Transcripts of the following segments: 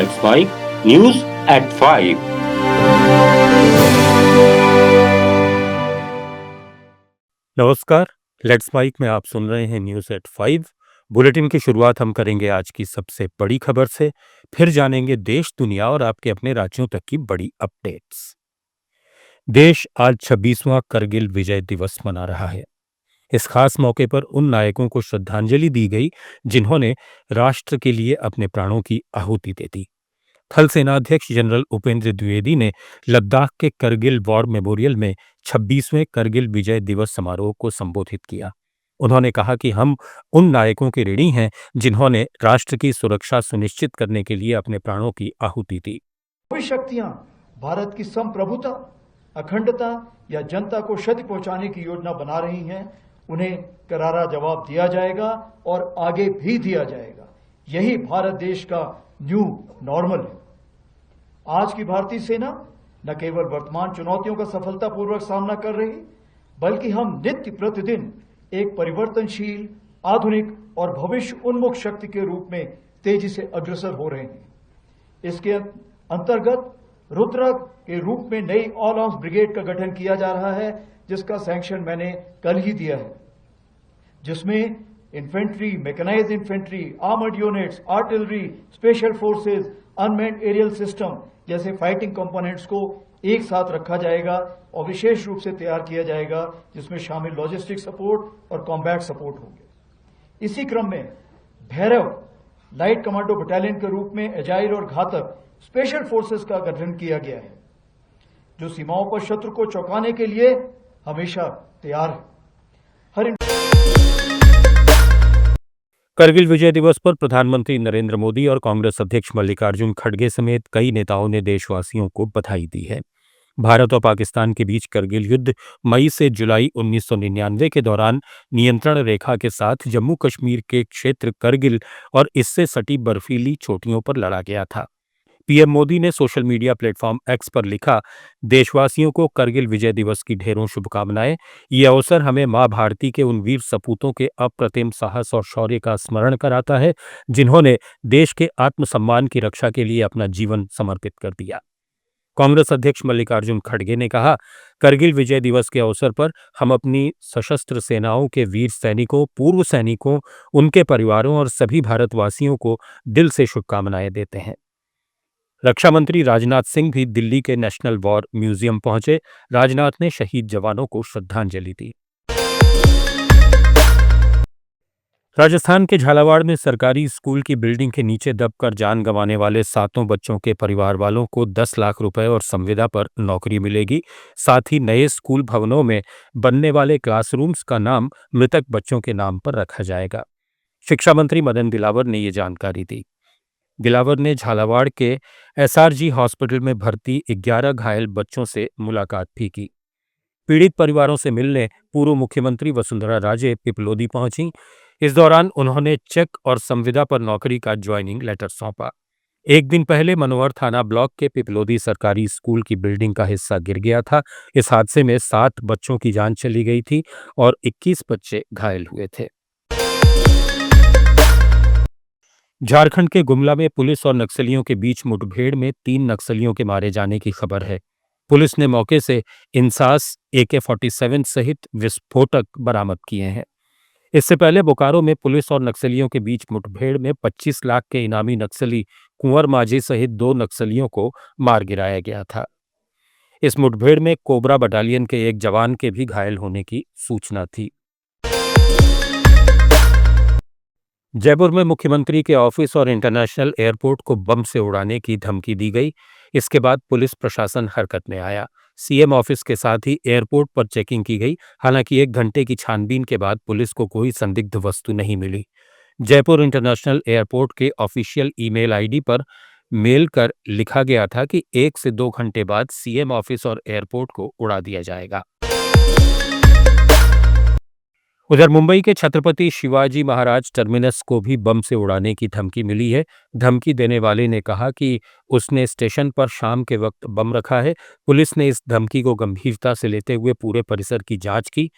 Let's Mike News at 5. नमस्कार। Let's mic में आप सुन रहे हैं न्यूज़ एट 5। बुलेटिन की शुरुआत हम करेंगे आज की सबसे बड़ी खबर से, फिर जानेंगे देश, दुनिया और आपके अपने राज्यों तक की बड़ी अपडेट्स। देश आज 26वां करगिल विजय दिवस मना रहा है। इस खास मौके पर उन नायकों को श्रद्धांजलि दी गई जिन्होंने राष्ट्र के लिए अपने प्राणों की आहुति दे दी। थल सेनाध्यक्ष जनरल उपेंद्र द्विवेदी ने लद्दाख के करगिल वॉर मेमोरियल में 26वें करगिल विजय दिवस समारोह को संबोधित किया। उन्होंने कहा कि हम उन नायकों के ऋणी हैं जिन्होंने राष्ट्र की सुरक्षा सुनिश्चित करने के लिए अपने प्राणों की आहुति दी। कोई शक्तियां भारत की संप्रभुता, अखंडता या जनता को क्षति पहुंचाने की योजना बना रही हैं, उन्हें करारा जवाब दिया जाएगा और आगे भी दिया जाएगा। यही भारत देश का न्यू नॉर्मल है। आज की भारतीय सेना न केवल वर्तमान चुनौतियों का सफलतापूर्वक सामना कर रही, बल्कि हम नित्य प्रतिदिन एक परिवर्तनशील, आधुनिक और भविष्य उन्मुख शक्ति के रूप में तेजी से अग्रसर हो रहे हैं। इसके अंतर्गत रुद्र के रूप में नई ऑल आर्म्स ब्रिगेड का गठन किया जा रहा है, जिसका सैंक्शन मैंने कल ही दिया है, जिसमें infantry, mechanised infantry, armoured units, artillery, special forces, unmanned aerial system जैसे फाइटिंग कंपोनेंट्स को एक साथ रखा जाएगा और विशेष रूप से तैयार किया जाएगा, जिसमें शामिल लॉजिस्टिक सपोर्ट और कॉम्बैट सपोर्ट होंगे। इसी क्रम में भैरव लाइट कमांडो बटालियन के रूप में एजाइल और घातक स्पेशल फोर्सेस का गठन किया गया है, जो सीमाओं पर शत्रु को चौंकाने के लिए हमेशा तैयार है। करगिल विजय दिवस पर प्रधानमंत्री नरेंद्र मोदी और कांग्रेस अध्यक्ष मल्लिकार्जुन खड़गे समेत कई नेताओं ने देशवासियों को बधाई दी है। भारत और पाकिस्तान के बीच करगिल युद्ध मई से जुलाई 1999 के दौरान नियंत्रण रेखा के साथ जम्मू कश्मीर के क्षेत्र करगिल और इससे सटी बर्फीली चोटियों पर लड़ा गया था। पीएम मोदी ने सोशल मीडिया प्लेटफॉर्म एक्स पर लिखा, देशवासियों को करगिल विजय दिवस की ढेरों शुभकामनाएं। ये अवसर हमें मां भारती के उन वीर सपूतों के अप्रतिम साहस और शौर्य का स्मरण कराता है जिन्होंने देश के आत्मसम्मान की रक्षा के लिए अपना जीवन समर्पित कर दिया। कांग्रेस अध्यक्ष मल्लिकार्जुन खड़गे ने कहा, करगिल विजय दिवस के अवसर पर हम अपनी सशस्त्र सेनाओं के वीर सैनिकों, पूर्व सैनिकों, उनके परिवारों और सभी भारतवासियों को दिल से शुभकामनाएं देते हैं। रक्षा मंत्री राजनाथ सिंह भी दिल्ली के नेशनल वॉर म्यूजियम पहुंचे। राजनाथ ने शहीद जवानों को श्रद्धांजलि दी। राजस्थान के झालावाड़ में सरकारी स्कूल की बिल्डिंग के नीचे दबकर जान गंवाने वाले 7 बच्चों के परिवार वालों को 10 लाख रुपए और संविदा पर नौकरी मिलेगी। साथ ही नए स्कूल भवनों में बनने वाले क्लासरूम्स का नाम मृतक बच्चों के नाम पर रखा जाएगा। शिक्षा मंत्री मदन दिलावर ने ये जानकारी दी। दिलावर ने झालावाड़ के एसआरजी हॉस्पिटल में भर्ती 11 घायल बच्चों से मुलाकात भी की। पीड़ित परिवारों से मिलने पूर्व मुख्यमंत्री वसुंधरा राजे पिपलोदी पहुंची। इस दौरान उन्होंने चेक और संविदा पर नौकरी का ज्वाइनिंग लेटर सौंपा। एक दिन पहले मनोहर थाना ब्लॉक के पिपलोदी सरकारी स्कूल की बिल्डिंग का हिस्सा गिर गया था। इस हादसे में 7 बच्चों की जान चली गई थी और 21 बच्चे घायल हुए थे। झारखंड के गुमला में पुलिस और नक्सलियों के बीच मुठभेड़ में 3 नक्सलियों के मारे जाने की खबर है। पुलिस ने मौके से इंसास AK-47 सहित विस्फोटक बरामद किए हैं। इससे पहले बोकारो में पुलिस और नक्सलियों के बीच मुठभेड़ में 25 लाख के इनामी नक्सली कुंवर माझी सहित 2 नक्सलियों को मार गिराया गया था। इस मुठभेड़ में कोबरा बटालियन के एक जवान के भी घायल होने की सूचना थी। जयपुर में मुख्यमंत्री के ऑफिस और इंटरनेशनल एयरपोर्ट को बम से उड़ाने की धमकी दी गई। इसके बाद पुलिस प्रशासन हरकत में आया। सीएम ऑफिस के साथ ही एयरपोर्ट पर चेकिंग की गई। हालांकि 1 घंटे की छानबीन के बाद पुलिस को कोई संदिग्ध वस्तु नहीं मिली। जयपुर इंटरनेशनल एयरपोर्ट के ऑफिशियल ईमेल आईडी पर मेल कर लिखा गया था कि 1 से 2 घंटे बाद सीएम ऑफिस और एयरपोर्ट को उड़ा दिया जाएगा। उधर मुंबई के छत्रपति शिवाजी महाराज टर्मिनस को भी बम से उड़ाने की धमकी मिली है। धमकी देने वाले ने कहा कि उसने स्टेशन पर शाम के वक्त बम रखा है। पुलिस ने इस धमकी को गंभीरता से लेते हुए पूरे परिसर की जांच की।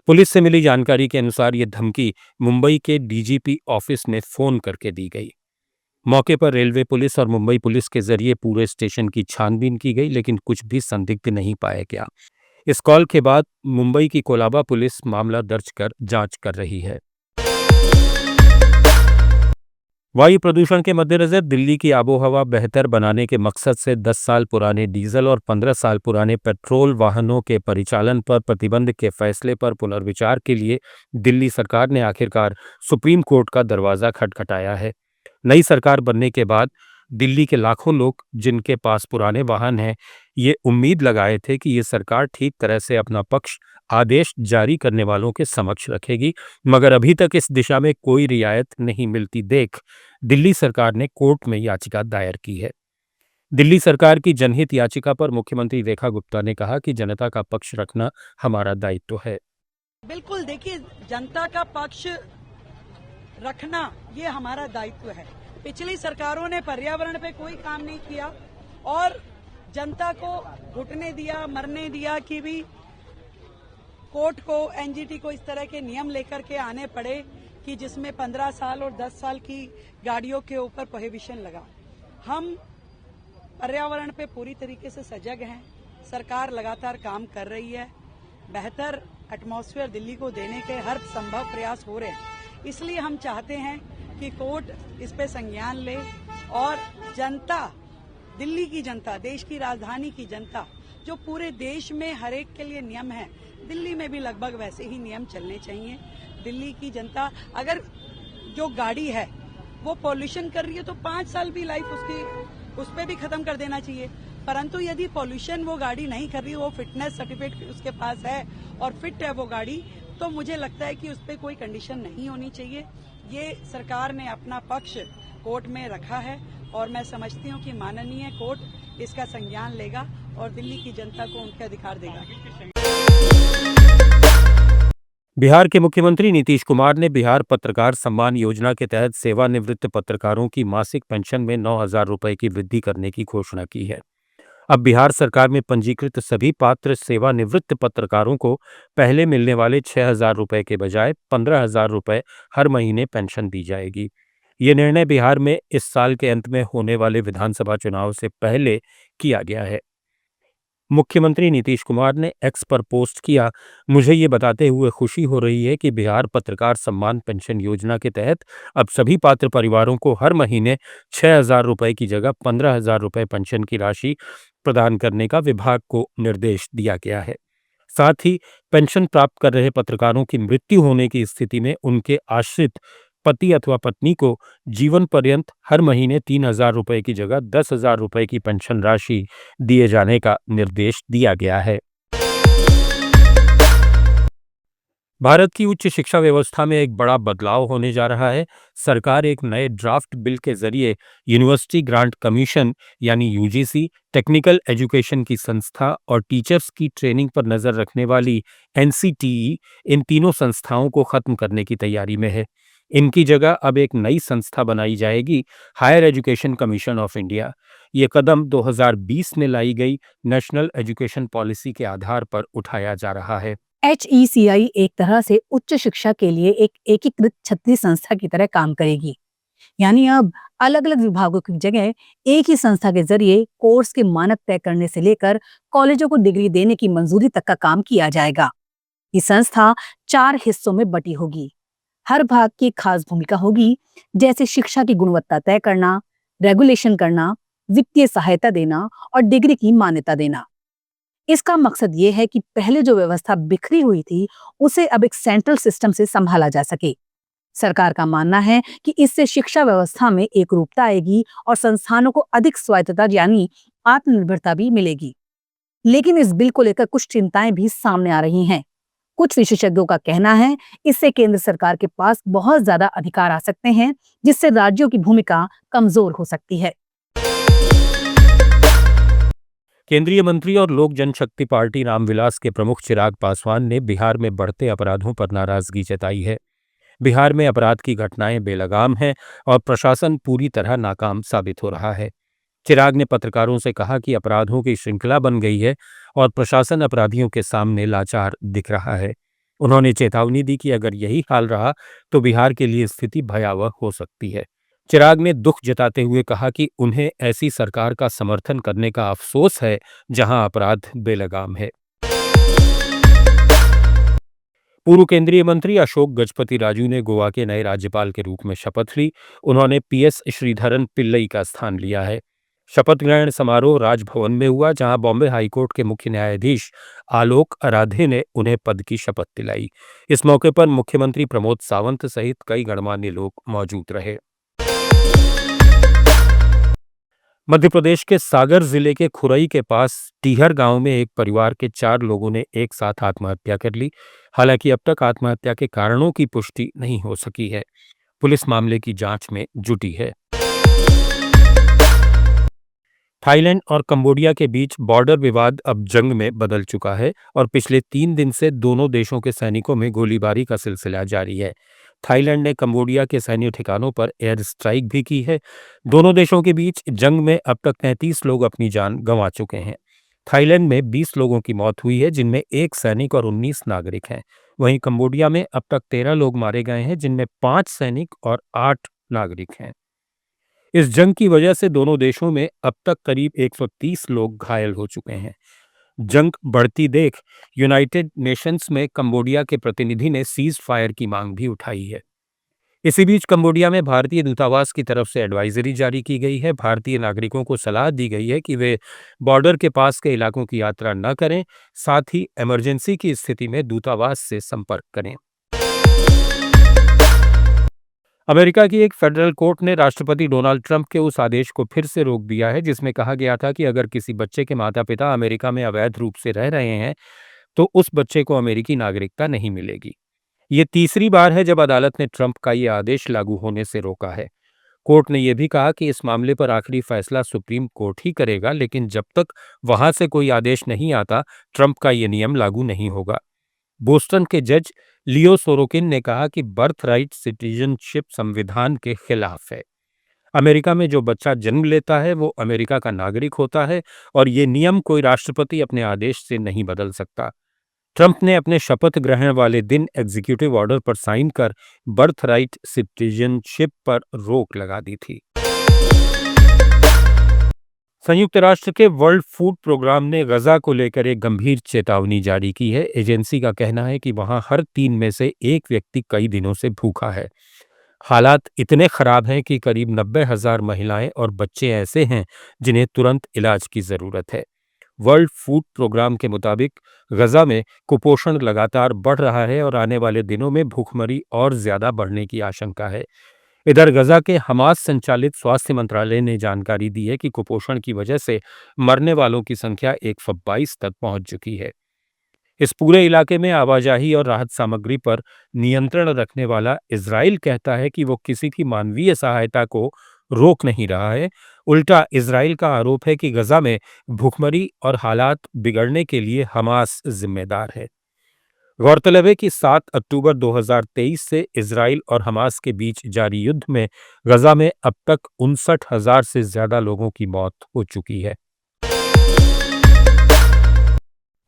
पुलिस से मिली जानकारी के अनुसार ये धमकी मुंबई के डीजीपी ऑफिस में फोन करके दी गई। मौके पर रेलवे पुलिस और मुंबई पुलिस के जरिए पूरे स्टेशन की छानबीन की गई, लेकिन कुछ भी संदिग्ध नहीं पाया गया। इस कॉल के बाद मुंबई की कोलाबा पुलिस मामला दर्ज कर जांच कर रही है। वायु प्रदूषण के मद्देनजर दिल्ली की आबोहवा बेहतर बनाने के मकसद से 10 साल पुराने डीजल और 15 साल पुराने पेट्रोल वाहनों के परिचालन पर प्रतिबंध के फैसले पर पुनर्विचार के लिए दिल्ली सरकार ने आखिरकार सुप्रीम कोर्ट का दरवाजा खटखटाया है। नई सरकार बनने के बाद दिल्ली के लाखों लोग जिनके पास पुराने वाहन हैं, ये उम्मीद लगाए थे कि ये सरकार ठीक तरह से अपना पक्ष आदेश जारी करने वालों के समक्ष रखेगी, मगर अभी तक इस दिशा में कोई रियायत नहीं मिलती देख दिल्ली सरकार ने कोर्ट में याचिका दायर की है। दिल्ली सरकार की जनहित याचिका पर मुख्यमंत्री रेखा गुप्ता ने कहा कि जनता का पक्ष रखना हमारा दायित्व है। बिल्कुल, देखिए, जनता का पक्ष रखना ये हमारा दायित्व है। पिछली सरकारों ने पर्यावरण पे कोई काम नहीं किया और जनता को घुटने दिया, मरने दिया कि भी कोर्ट को, एनजीटी को इस तरह के नियम लेकर के आने पड़े कि जिसमें 15 साल और 10 साल की गाड़ियों के ऊपर प्रोहिबिशन लगा। हम पर्यावरण पे पूरी तरीके से सजग हैं। सरकार लगातार काम कर रही है। बेहतर एटमॉस्फेयर दिल्ली को देने के हर संभव प्रयास हो रहे हैं। इसलिए हम चाहते हैं कि कोर्ट इस पे संज्ञान ले और जनता, दिल्ली की जनता, देश की राजधानी की जनता, जो पूरे देश में हर एक के लिए नियम है, दिल्ली में भी लगभग वैसे ही नियम चलने चाहिए। दिल्ली की जनता, अगर जो गाड़ी है वो पॉल्यूशन कर रही है तो 5 साल भी लाइफ उसकी उस पर भी खत्म कर देना चाहिए। परंतु यदि पॉल्यूशन वो गाड़ी नहीं कर रही, वो फिटनेस सर्टिफिकेट उसके पास है और फिट है वो गाड़ी, तो मुझे लगता है कि उस पर कोई कंडीशन नहीं होनी चाहिए। ये सरकार ने अपना पक्ष कोर्ट में रखा है और मैं समझती हूँ कि माननीय कोर्ट इसका संज्ञान लेगा और दिल्ली की जनता को उनके अधिकार देगा। बिहार के मुख्यमंत्री नीतीश कुमार ने बिहार पत्रकार सम्मान योजना के तहत सेवानिवृत्त पत्रकारों की मासिक पेंशन में 9,000 रुपए की वृद्धि करने की घोषणा की है। अब बिहार सरकार में पंजीकृत सभी पात्र सेवानिवृत्त पत्रकारों को पहले मिलने वाले 6,000 रुपए के बजाय 15,000 रुपए हर महीने पेंशन दी जाएगी। ये निर्णय बिहार में इस साल के अंत में होने वाले विधानसभा चुनाव से पहले किया गया है। मुख्यमंत्री नीतीश कुमार ने एक्स पर पोस्ट किया, मुझे ये बताते हुए खुशी हो रही है कि बिहार पत्रकार सम्मान पेंशन योजना के तहत अब सभी पात्र परिवारों को हर महीने 6,000 रुपए की जगह 15,000 रुपए पेंशन की राशि प्रदान करने का विभाग को निर्देश दिया गया है। साथ ही पेंशन प्राप्त कर रहे पत्रकारों की मृत्यु होने की स्थिति में उनके आश्रित पति अथवा पत्नी को जीवन पर्यंत हर महीने 3,000 रुपए की जगह 10,000 रुपए की पेंशन राशि दिए जाने का निर्देश दिया गया है। भारत की उच्च शिक्षा व्यवस्था में एक बड़ा बदलाव होने जा रहा है। सरकार एक नए ड्राफ्ट बिल के जरिए यूनिवर्सिटी ग्रांट कमीशन यानी यूजीसी, टेक्निकल एजुकेशन की संस्था और टीचर्स की ट्रेनिंग पर नजर रखने वाली एनसीटीई, इन तीनों संस्थाओं को खत्म करने की तैयारी में है। इनकी जगह अब एक नई संस्था बनाई जाएगी, higher education commission of India. ये कदम 2020 में लाई गई नेशनल एजुकेशन पॉलिसी के आधार पर उठाया जा रहा है। HECI एक तरह से उच्च शिक्षा के लिए एक एकीकृत छतरी संस्था की तरह काम करेगी। यानी अब अलग अलग विभागों की जगह एक ही संस्था के जरिए कोर्स के मानक तय करने से लेकर कॉलेजों को डिग्री देने की मंजूरी तक का काम किया जाएगा। ये संस्था 4 हिस्सों में बटी होगी। हर भाग की खास भूमिका होगी, जैसे शिक्षा की गुणवत्ता तय करना, रेगुलेशन करना, वित्तीय सहायता देना और डिग्री की मान्यता देना। इसका मकसद ये है कि पहले जो व्यवस्था बिखरी हुई थी उसे अब एक सेंट्रल सिस्टम से संभाला जा सके। सरकार का मानना है कि इससे शिक्षा व्यवस्था में एकरूपता आएगी और संस्थानों को अधिक स्वायत्तता यानी आत्मनिर्भरता भी मिलेगी। लेकिन इस बिल को लेकर कुछ चिंताएं भी सामने आ रही हैं। कुछ विशेषज्ञों का कहना है इससे केंद्र सरकार के पास बहुत ज्यादा अधिकार आ सकते हैं, जिससे राज्यों की भूमिका कमजोर हो सकती है। केंद्रीय मंत्री और लोक जनशक्ति पार्टी रामविलास के प्रमुख चिराग पासवान ने बिहार में बढ़ते अपराधों पर नाराजगी जताई है। बिहार में अपराध की घटनाएं बेलगाम हैं और प्रशासन पूरी तरह नाकाम साबित हो रहा है। चिराग ने पत्रकारों से कहा कि अपराधों की श्रृंखला बन गई है और प्रशासन अपराधियों के सामने लाचार दिख रहा है। उन्होंने चेतावनी दी कि अगर यही हाल रहा तो बिहार के लिए स्थिति भयावह हो सकती है। चिराग ने दुख जताते हुए कहा कि उन्हें ऐसी सरकार का समर्थन करने का अफसोस है जहां अपराध बेलगाम है। पूर्व केंद्रीय मंत्री अशोक गजपति राजू ने गोवा के नए राज्यपाल के रूप में शपथ ली। उन्होंने पीएस श्रीधरन पिल्लई का स्थान लिया है। शपथ ग्रहण समारोह राजभवन में हुआ, जहां बॉम्बे हाईकोर्ट के मुख्य न्यायाधीश आलोक आराधे ने उन्हें पद की शपथ दिलाई। इस मौके पर मुख्यमंत्री प्रमोद सावंत सहित कई गणमान्य लोग मौजूद रहे। मध्य प्रदेश के सागर जिले के खुरई के पास टीहर गांव में एक परिवार के 4 लोगों ने एक साथ आत्महत्या कर ली। हालांकि अब तक आत्महत्या के कारणों की पुष्टि नहीं हो सकी है। पुलिस मामले की जांच में जुटी है। थाईलैंड और कंबोडिया के बीच बॉर्डर विवाद अब जंग में बदल चुका है और पिछले 3 दिन से दोनों देशों के सैनिकों में गोलीबारी का सिलसिला जारी है। थाईलैंड ने कंबोडिया के सैन्य ठिकानों पर एयर स्ट्राइक भी की है। दोनों देशों के बीच जंग में अब तक 33 लोग अपनी जान गंवा चुके हैं। थाईलैंड में 20 लोगों की मौत हुई है, जिनमें 1 सैनिक और 19 नागरिक हैं। वहीं कंबोडिया में अब तक 13 लोग मारे गए हैं, जिनमें 5 सैनिक और 8 नागरिक हैं। इस जंग की वजह से दोनों देशों में अब तक करीब 130 लोग घायल हो चुके हैं। जंग बढ़ती देख यूनाइटेड नेशंस में कंबोडिया के प्रतिनिधि ने सीज फायर की मांग भी उठाई है। इसी बीच कंबोडिया में भारतीय दूतावास की तरफ से एडवाइजरी जारी की गई है। भारतीय नागरिकों को सलाह दी गई है कि वे बॉर्डर के पास के इलाकों की यात्रा न करें, साथ ही इमरजेंसी की स्थिति में दूतावास से संपर्क करें। अमेरिका की एक फेडरल कोर्ट ने राष्ट्रपति डोनाल्ड ट्रंप के उस आदेश को फिर से रोक दिया है जिसमें कहा गया था कि अगर किसी बच्चे के माता-पिता अमेरिका में अवैध रूप से रह रहे हैं तो उस बच्चे को अमेरिकी नागरिकता नहीं मिलेगी। ये तीसरी बार है जब अदालत ने ट्रंप का ये आदेश लागू होने से रोका है। कोर्ट ने यह भी कहा कि इस मामले पर आखिरी फैसला सुप्रीम कोर्ट ही करेगा, लेकिन जब तक वहां से कोई आदेश नहीं आता, ट्रंप का ये नियम लागू नहीं होगा। बोस्टन के जज लियो सोरोकिन ने कहा कि बर्थ राइट सिटीजनशिप संविधान के खिलाफ है। अमेरिका में जो बच्चा जन्म लेता है वो अमेरिका का नागरिक होता है और ये नियम कोई राष्ट्रपति अपने आदेश से नहीं बदल सकता। ट्रंप ने अपने शपथ ग्रहण वाले दिन एग्जीक्यूटिव ऑर्डर पर साइन कर बर्थ राइट सिटीजनशिप पर रोक लगा दी थी। संयुक्त राष्ट्र के वर्ल्ड फूड प्रोग्राम ने गजा को लेकर एक गंभीर चेतावनी जारी की है। एजेंसी का कहना है कि वहां हर 3 में से 1 व्यक्ति कई दिनों से भूखा है। हालात इतने खराब हैं कि करीब 90,000 महिलाएं और बच्चे ऐसे हैं जिन्हें तुरंत इलाज की जरूरत है। वर्ल्ड फूड प्रोग्राम के मुताबिक गजा में कुपोषण लगातार बढ़ रहा है और आने वाले दिनों में भूखमरी और ज्यादा बढ़ने की आशंका है। इधर गजा के हमास संचालित स्वास्थ्य मंत्रालय ने जानकारी दी है कि कुपोषण की वजह से मरने वालों की संख्या 122 तक पहुंच चुकी है। इस पूरे इलाके में आवाजाही और राहत सामग्री पर नियंत्रण रखने वाला इजराइल कहता है कि वो किसी की मानवीय सहायता को रोक नहीं रहा है। उल्टा इजराइल का आरोप है कि गजा में भूखमरी और हालात बिगड़ने के लिए हमास जिम्मेदार है। गौरतलब है कि 7 अक्टूबर 2023 से इजराइल और हमास के बीच जारी युद्ध में गजा में अब तक 59,000 से ज्यादा लोगों की मौत हो चुकी है।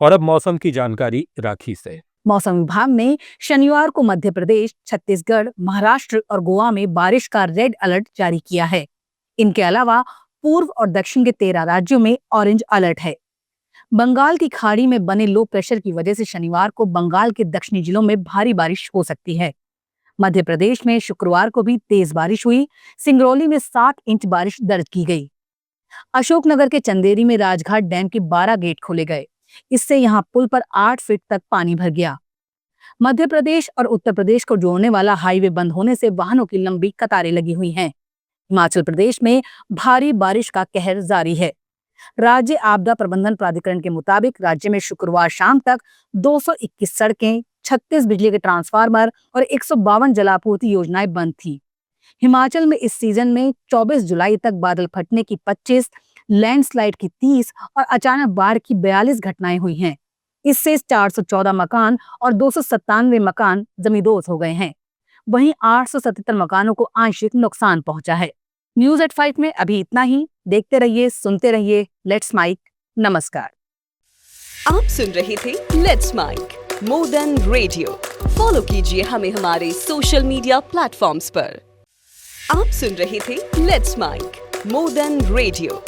और अब मौसम की जानकारी राखी से। मौसम विभाग ने शनिवार को मध्य प्रदेश, छत्तीसगढ़, महाराष्ट्र और गोवा में बारिश का रेड अलर्ट जारी किया है। इनके अलावा पूर्व और दक्षिण के 13 राज्यों में ऑरेंज अलर्ट है। बंगाल की खाड़ी में बने लो प्रेशर की वजह से शनिवार को बंगाल के दक्षिणी जिलों में भारी बारिश हो सकती है। मध्य प्रदेश में शुक्रवार को भी तेज बारिश हुई। सिंगरौली में 60 इंच बारिश दर्ज की गई। अशोकनगर के चंदेरी में राजघाट डैम के 12 गेट खोले गए। इससे यहां पुल पर 8 फीट तक पानी भर गया। मध्य प्रदेश और उत्तर प्रदेश को जोड़ने वाला हाईवे बंद होने से वाहनों की लंबी कतारें लगी हुई हैं। हिमाचल प्रदेश में भारी बारिश का कहर जारी है। राज्य आपदा प्रबंधन प्राधिकरण के मुताबिक राज्य में शुक्रवार शाम तक 221 सड़कें, 36 बिजली के ट्रांसफार्मर और 152 जलापूर्ति योजनाएं बंद थी। हिमाचल में इस सीजन में 24 जुलाई तक बादल फटने की 25, लैंडस्लाइड की 30 और अचानक बाढ़ की 42 घटनाएं हुई हैं। इससे 414 मकान और 297 मकान जमींदोज हो गए हैं। वहीं 877 मकानों को आंशिक नुकसान पहुंचा है। न्यूज एट 5 में अभी इतना ही। देखते रहिए, सुनते रहिए। Let's mic. नमस्कार। आप सुन रहे थे let's mic more than radio. Follow कीजिए हमें हमारे सोशल मीडिया प्लेटफॉर्म्स पर। आप सुन रहे थे let's mic more than radio.